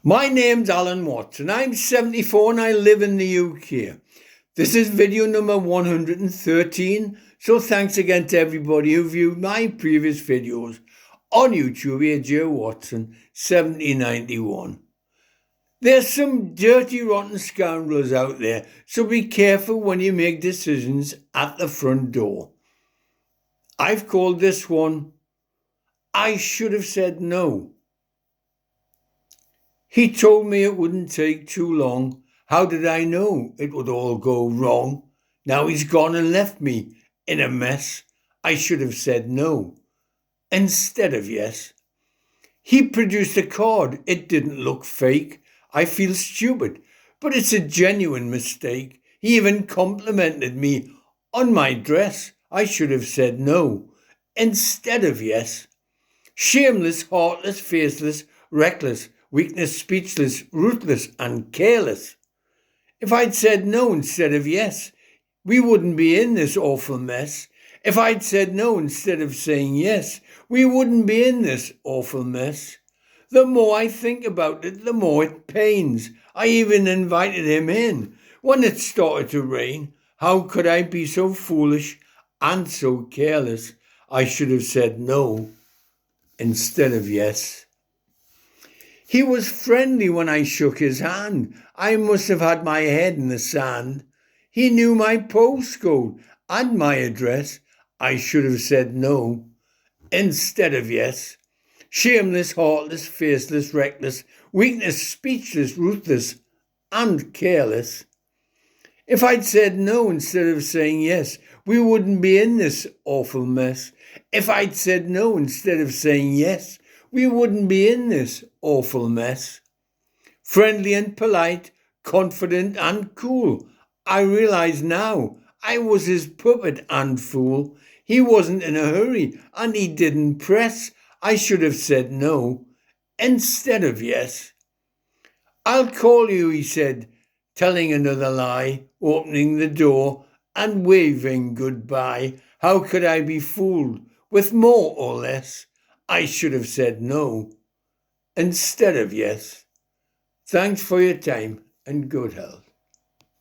My name's Alan Watson. I'm 74 and I live in the UK. This is video number 113, so thanks again to everybody who viewed my previous videos on YouTube. AJ Watson 7091. There's some dirty, rotten scoundrels out there, so be careful when you make decisions at the front door. I've called this one, I Should Have Said No. He told me it wouldn't take too long. How did I know it would all go wrong? Now he's gone and left me in a mess. I should have said no instead of yes. He produced a card. It didn't look fake. I feel stupid, but it's a genuine mistake. He even complimented me on my dress. I should have said no instead of yes. Shameless, heartless, faceless, reckless, weakness, speechless, ruthless, and careless. If I'd said no instead of yes, we wouldn't be in this awful mess. If I'd said no instead of saying yes, we wouldn't be in this awful mess. The more I think about it, the more it pains. I even invited him in when it started to rain. How could I be so foolish and so careless? I should have said no instead of yes. He was friendly when I shook his hand. I must have had my head in the sand. He knew my postcode and my address. I should have said no instead of yes. Shameless, heartless, faceless, reckless, weakness, speechless, ruthless, and careless. If I'd said no instead of saying yes, we wouldn't be in this awful mess. If I'd said no instead of saying yes, we wouldn't be in this awful mess. Friendly and polite, confident and cool. I realize now I was his puppet and fool. He wasn't in a hurry and he didn't press. I should have said no instead of yes. I'll call you, he said, telling another lie, opening the door and waving goodbye. How could I be fooled with more or less? I should have said no instead of yes. Thanks for your time and good health.